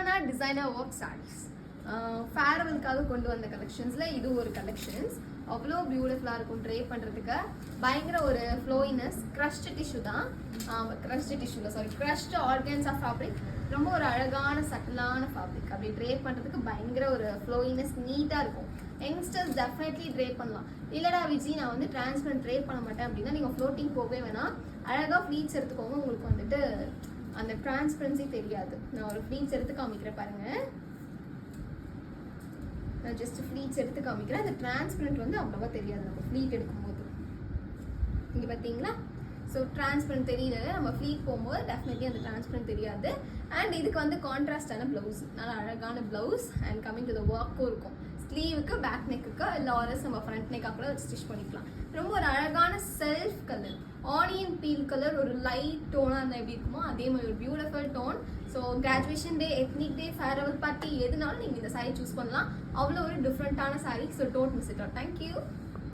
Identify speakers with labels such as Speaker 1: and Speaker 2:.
Speaker 1: Saravana designer work saris ஃபேர்வெலுக்காக கொண்டு வந்த கலெக்ஷன்ஸில் இது ஒரு கலெக்ஷன்ஸ். அவ்வளோ பியூட்டிஃபுல்லாக இருக்கும் ட்ரே பண்ணுறதுக்கு. பயங்கர ஒரு ஃப்ளோயினஸ். க்ரஷ்டு டிஷ்யூ தான், க்ரஷ்டு ஆர்கன்ஸா ஃபேப்ரிக். ரொம்ப ஒரு அழகான சட்டிலான ஃபேப்ரிக். அப்படி ட்ரே பண்ணுறதுக்கு பயங்கர ஒரு ஃப்ளோயினஸ், நீட்டாக இருக்கும். யங்ஸ்டர்ஸ் டெஃபினெட்லி ட்ரே பண்ணலாம். இல்லைடா விஜி நான் வந்து டிரான்ஸ்பரண்ட் ட்ரே பண்ண மாட்டேன் அப்படின்னா நீங்கள் ஃப்ளோட்டிங் போகவே வேணாம். அழகாக ஃப்ளீட்ஸ் எடுத்துக்கோங்க. உங்களுக்கு வந்துட்டு அந்த டிரான்ஸ்பரன்சி தெரியாது. நான் ஒரு ஃப்ளீட்ஸ் எடுத்து காமிக்கிறேன் பாருங்கள். நான் ஜஸ்ட் ஃப்ளீட்ஸ் எடுத்து காமிக்கிறேன். அந்த டிரான்ஸ்பரண்ட் வந்து அவ்வளோவா தெரியாது நம்ம ஃப்ளீட் எடுக்கும்போது. இங்கே பார்த்தீங்களா? ஸோ டிரான்ஸ்பரண்ட் தெரியல. நம்ம ஃப்ளீட் போகும்போது டெஃபினெட்லி அந்த டிரான்ஸ்பரண்ட் தெரியாது. அண்ட் இதுக்கு வந்து கான்ட்ராஸ்டான ப்ளவுஸ், நல்லா அழகான blouse. And coming to the ஒர்க்கும் இருக்கும். ஸ்லீவுக்கு, பேக் நெக்குக்கு, இல்லை ஆர்எஸ் நம்ம ஃப்ரண்ட் நெக்காக கூட வச்சு ஸ்டிச் பண்ணிக்கலாம். ரொம்ப ஒரு அழகான self colour, onion peel colour. ஒரு லைட் டோனாக இருந்தால் எப்படி இருக்குமோ அதே மாதிரி ஒரு beautiful tone. So graduation day, ethnic day, farewell party எதுனாலும் நீங்கள் இந்த சாரீ சூஸ் பண்ணலாம். அவ்வளோ ஒரு டிஃப்ரெண்ட்டான sari. So don't miss it out. Thank you.